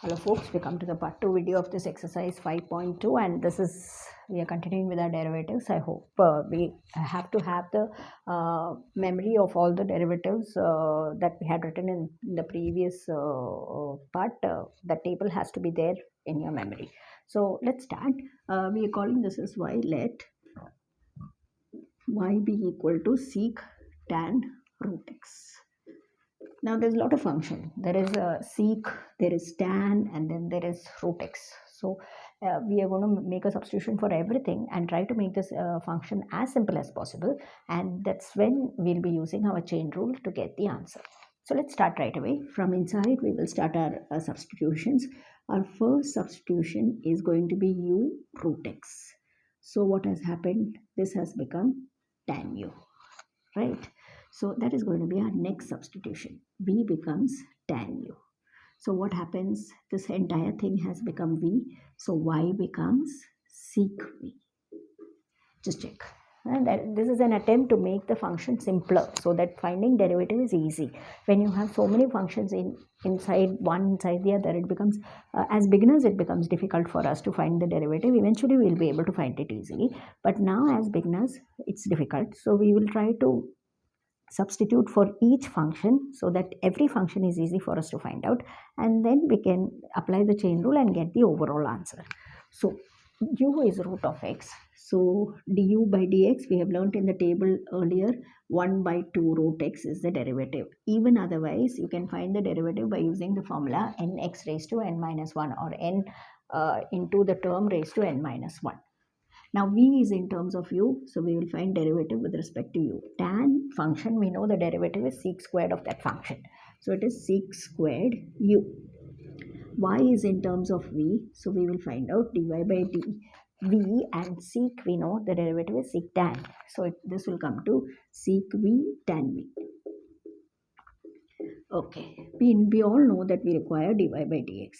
Hello folks, we come to the part 2 video of this exercise 5.2, and we are continuing with our derivatives. I hope we have to have the memory of all the derivatives that we had written in the previous part. The table has to be there in your memory. So let's start. We are calling this as y. Let y be equal to sec tan root x. Now there's a lot of function. There is a sec, there is tan, and then there is root x. So we are going to make a substitution for everything and try to make this function as simple as possible. And that's when we'll be using our chain rule to get the answer. So let's start right away. From inside, we will start our substitutions. Our first substitution is going to be u root x. So what has happened? This has become tan u, right? So that is going to be our next substitution. V becomes tan u. So what happens? This entire thing has become V. So y becomes sec V. Just check. And this is an attempt to make the function simpler so that finding derivative is easy. When you have so many functions inside one, inside the other, it becomes, as beginners, it becomes difficult for us to find the derivative. Eventually, we'll be able to find it easily. But now, as beginners, it's difficult. So we will try to substitute for each function so that every function is easy for us to find out, and then we can apply the chain rule and get the overall answer. So u is root of x, so du by dx, we have learnt in the table earlier, 1 by 2 root x is the derivative. Even otherwise, you can find the derivative by using the formula nx raised to n minus 1, or n into the term raised to n minus 1. Now v is in terms of u, so we will find derivative with respect to u. Tan function, we know the derivative is sec squared of that function. So it is sec squared u. Y is in terms of v, so we will find out dy by d. V and sec, we know the derivative is sec tan. So this will come to sec v tan v. Okay, we all know that we require dy by dx.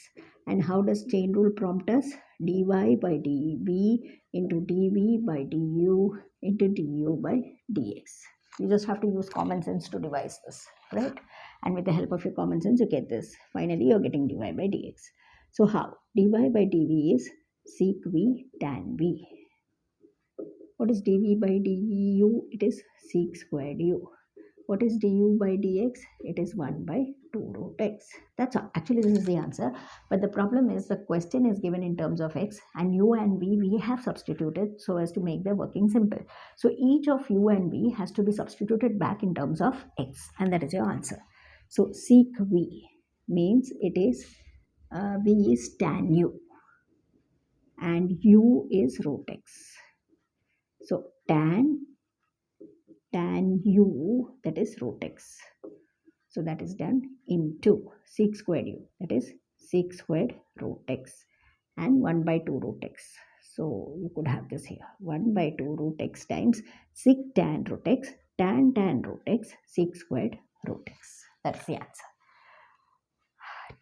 And how does chain rule prompt us? Dy by dv into dv by du into du by dx. You just have to use common sense to devise this, right? And with the help of your common sense, you get this. Finally, you're getting dy by dx. So how? Dy by dv is sec v tan v. What is dv by du? It is sec squared u. What is du by dx? It is 1 by 2 root x. That's all. Actually, this is the answer. But the problem is the question is given in terms of x, and u and v we have substituted so as to make the working simple. So each of u and v has to be substituted back in terms of x, and that is your answer. So sec v means it is v is tan u and u is root x. So tan u, that is root x. So that is done into sec squared u, that is sec squared root x, and 1 by 2 root x. So you could have this here, 1 by 2 root x times sec tan root x, tan root x, sec squared root x. That's the answer.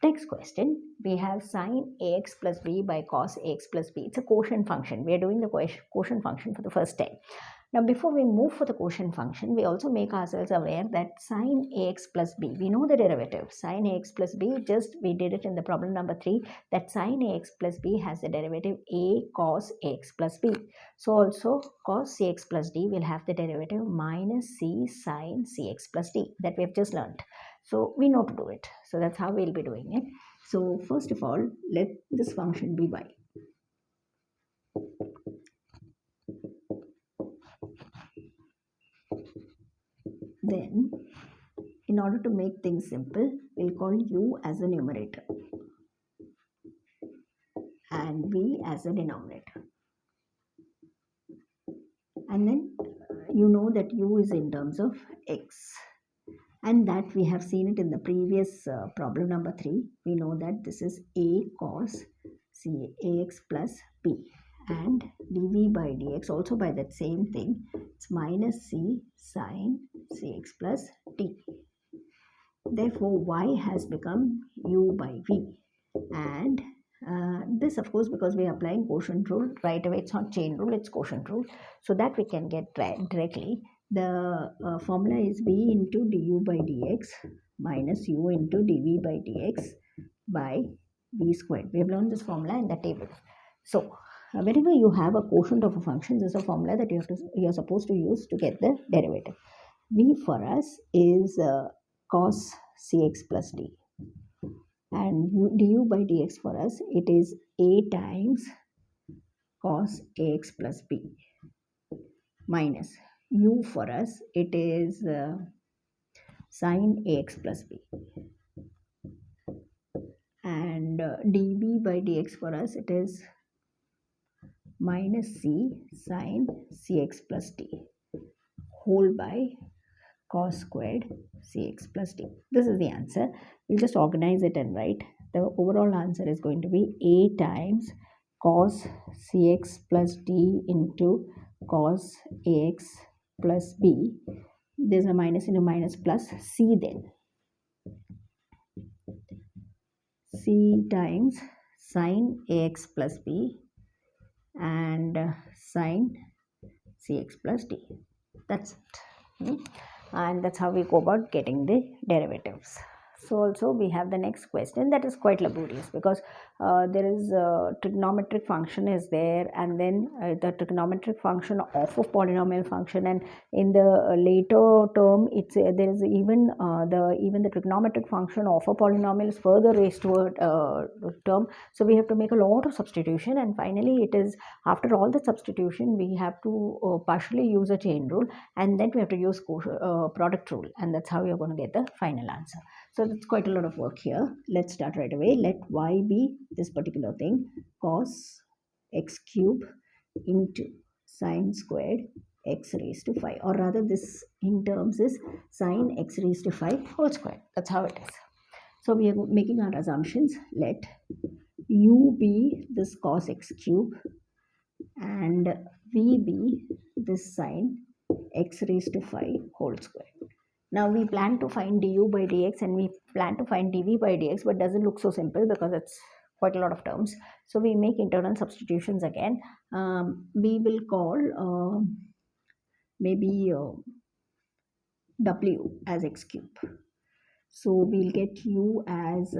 Next question, we have sine ax plus b by cos ax plus b. It's a quotient function. We are doing the quotient function for the first time. Now, before we move for the quotient function, we also make ourselves aware that sine ax plus b, we know the derivative. Sine ax plus b, just we did it in the problem number 3, that sine ax plus b has the derivative a cos ax plus b. So also cos cx plus d will have the derivative minus c sine cx plus d that we have just learned. So we know to do it. So that's how we'll be doing it. So first of all, let this function be y. Then, in order to make things simple, we'll call u as a numerator and v as a denominator. And then you know that u is in terms of x. And that we have seen it in the previous problem number 3. We know that this is a cos ax plus b, and dv by dx also by that same thing, it's minus c sine cx plus d. Therefore, y has become u by v, and this of course because we are applying quotient rule right away. It's not chain rule, it's quotient rule, so that we can get directly. The formula is v into du by dx minus u into dv by dx by b squared. We have learned this formula in the table. So whenever you have a quotient of a function, this is a formula that you're supposed to use to get the derivative. V for us is cos cx plus d, and du by dx for us, it is a times cos ax plus b, minus u for us, it is sin ax plus b, and dv by dx for us, it is minus c sin cx plus d whole by cos squared cx plus d. This is the answer. We'll just organize it and write. The overall answer is going to be a times cos cx plus d into cos ax plus b. There's a minus into minus plus c, then c times sin ax plus b and sin cx plus d. That's it. And that's how we go about getting the derivatives. So also we have the next question that is quite laborious, because there is a trigonometric function is there, and then the trigonometric function of a polynomial function, and in the later term it's there is even the trigonometric function of a polynomial is further raised to a term. So we have to make a lot of substitution, and finally it is after all the substitution we have to partially use a chain rule, and then we have to use product rule, and that's how you're going to get the final answer. So that's quite a lot of work here. Let's start right away. Let y be this particular thing, cos x cube into sine squared x raised to 5, or rather this in terms is sine x raised to 5 whole square. That's how it is. So we are making our assumptions. Let u be this cos x cube and v be this sine x raised to 5 whole square. Now we plan to find du by dx and we plan to find dv by dx, but doesn't look so simple because it's quite a lot of terms. So we make internal substitutions again. We will call maybe w as x cube. So we'll get u as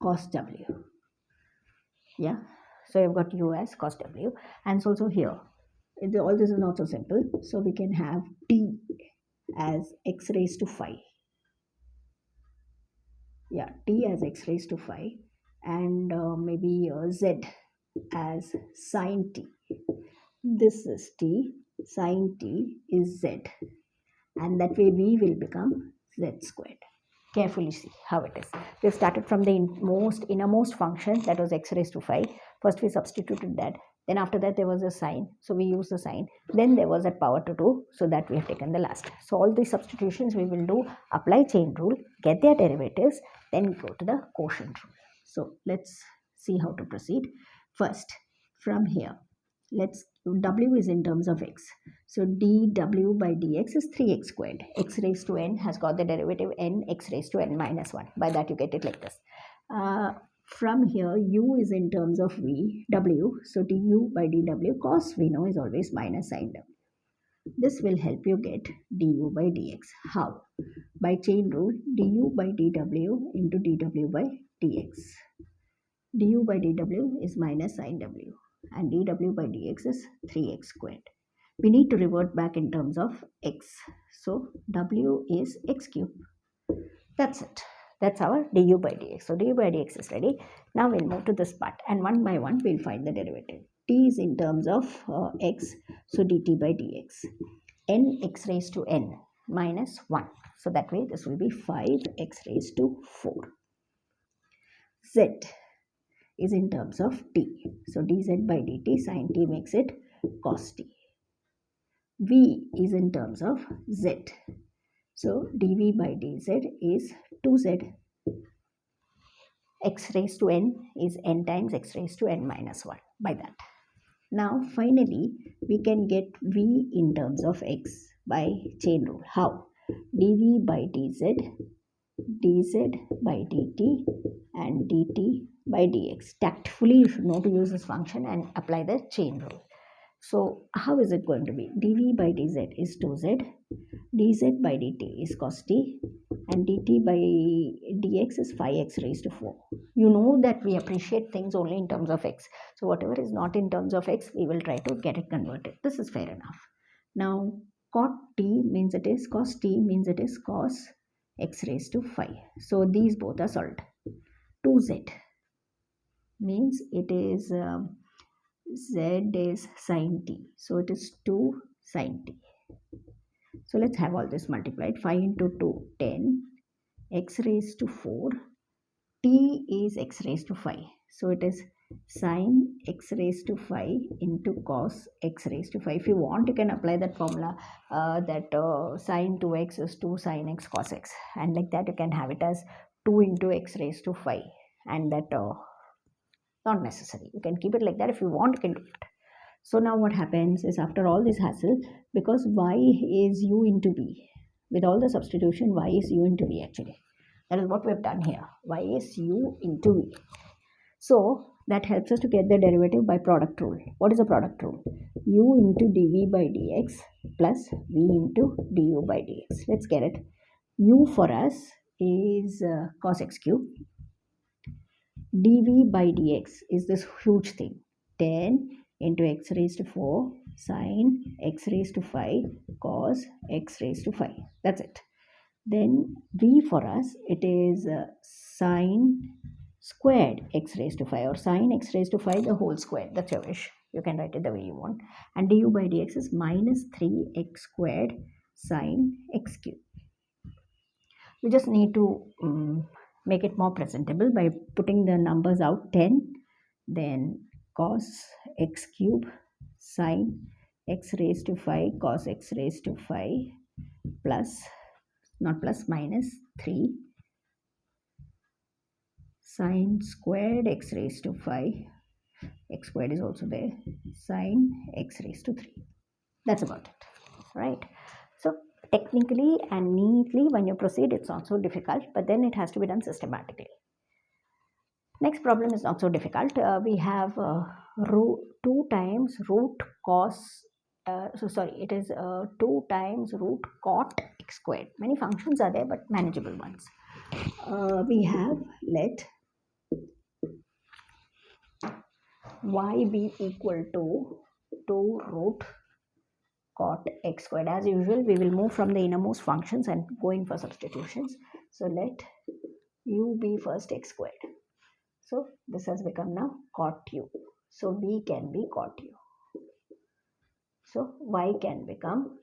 cos w. Yeah, so you've got u as cos w, and so also here all this is not so simple, so we can have t as x raised to 5. Yeah, t as x raised to 5, and maybe z as sine t. This is t, sine t is z, and that way v will become z squared. Carefully see how it is. We started from the innermost function, that was x raised to 5. First we substituted that, then after that there was a sign, so we use the sign, then there was a power to 2, so that we have taken the last. So all these substitutions we will do, apply chain rule, get their derivatives, then go to the quotient rule. So let's see how to proceed. First, from here, let's w is in terms of x, so dw by dx is 3x squared. X raised to n has got the derivative n x raised to n minus 1. By that you get it like this. From here, u is in terms of w, so du by dw cos we know is always minus sin w. This will help you get du by dx. How? By chain rule, du by dw into dw by dx. Du by dw is minus sin w, and dw by dx is 3x squared. We need to revert back in terms of x, so w is x cube. That's it. That's our du by dx. So du by dx is ready. Now we'll move to this part, and one by one we'll find the derivative. T is in terms of x, so dt by dx. N x raised to n minus 1. So that way this will be 5x raised to 4. Z is in terms of t, so dz by dt sin t makes it cos t. V is in terms of z, so dv by dz is 2z. X raised to n is n times x raised to n minus 1, by that. Now finally we can get v in terms of x by chain rule. How? dv by dz, dz by dt, and dt by dx. Tactfully you should know to use this function and apply the chain rule. So how is it going to be? dv by dz is 2z, dz by dt is cos t, and dt by dx is 5x raised to 4. you know that we appreciate things only in terms of x. So whatever is not in terms of x, we will try to get it converted. This is fair enough. Now cot t means it is cos t means it is cos x raised to 5. So these both are solved. 2z means it is z is sin t. So it is 2 sin t. So let's have all this multiplied. 5 into 2, 10. X raised to 4. T is x raised to 5. So it is sine x raised to 5 into cos x raised to 5. If you want, you can apply that formula that sine 2x is 2 sine x cos x. And like that, you can have it as 2 into x raised to 5. And that not necessary. You can keep it like that. If you want, you can do it. So now what happens is, after all this hassle, because y is u into b, with all the substitution, y is u into v actually. That is what we have done here. Y is u into v. So that helps us to get the derivative by product rule. What is the product rule? U into dv by dx plus v into du by dx. Let's get it. U for us is cos x cube. dv by dx is this huge thing. 10 into x raised to 4 sine x raised to 5 cos x raised to 5. That's it. Then v for us, it is sine squared x raised to 5 or sine x raised to 5 the whole square. That's your wish. You can write it the way you want. And du by dx is minus 3x squared sine x cube. We just need to make it more presentable by putting the numbers out. 10, then cos x cube sine x raised to 5 cos x raised to 5 plus, not plus, minus 3 sine squared x raised to 5, x squared is also there, sine x raised to 3. That's about it, right? So technically and neatly, when you proceed, it's not so difficult, but then it has to be done systematically. Next problem is not so difficult. We have 2 times root cos, it is 2 times root cot x squared. Many functions are there, but manageable ones. We have, let y be equal to 2 root cot x squared. As usual, we will move from the innermost functions and go in for substitutions. So let u be first x squared. So this has become now cot u. So v can be cot u. So y can become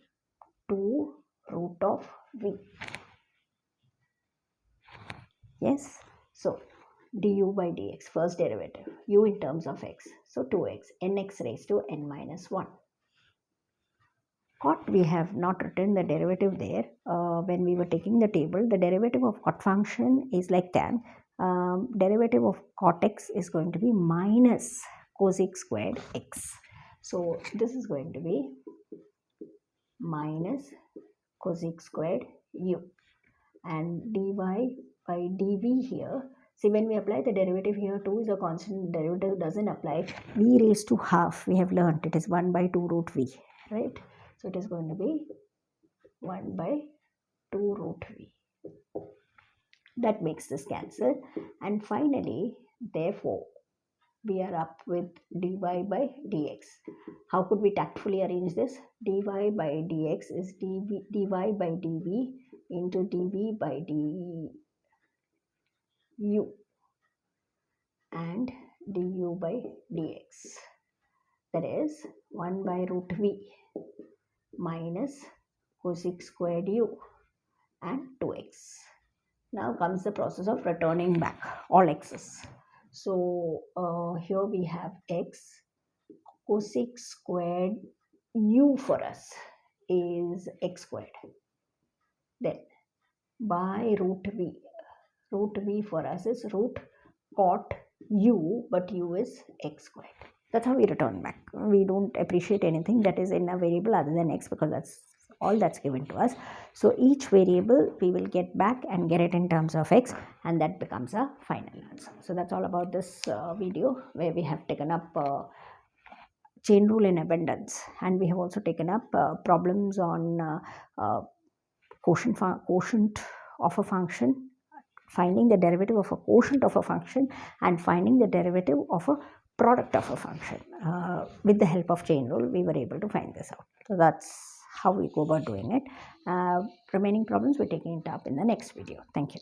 2 root of v. Yes. So du by dx, first derivative, u in terms of x. So 2x, nx raised to n minus 1. Cot, we have not written the derivative there. When we were taking the table, the derivative of cot function is like tan. Derivative of cot x is going to be minus cosec squared x. So this is going to be minus cosec squared u. And dy by dv here, see, when we apply the derivative here, 2 is a constant, derivative doesn't apply. V raised to half, we have learned it is 1 by 2 root v, right? So it is going to be 1 by 2 root v. That makes this cancel. And finally, therefore, we are up with dy by dx. How could we tactfully arrange this? Dy by dx is dy by dv into dv by du and du by dx. That is 1 by root v minus cosec squared u and 2x. Now comes the process of returning back all x's. So here we have x, cosec squared u for us is x squared. Then by root v for us is root cot u, but u is x squared. That's how we return back. We don't appreciate anything that is in a variable other than x, because that's all that's given to us. So each variable we will get back and get it in terms of x, and that becomes a final answer. So that's all about this video, where we have taken up chain rule in abundance, and we have also taken up problems on quotient of a function, finding the derivative of a quotient of a function and finding the derivative of a product of a function. With the help of chain rule, we were able to find this out. So that's how we go about doing it. Remaining problems we're taking it up in the next video. Thank you.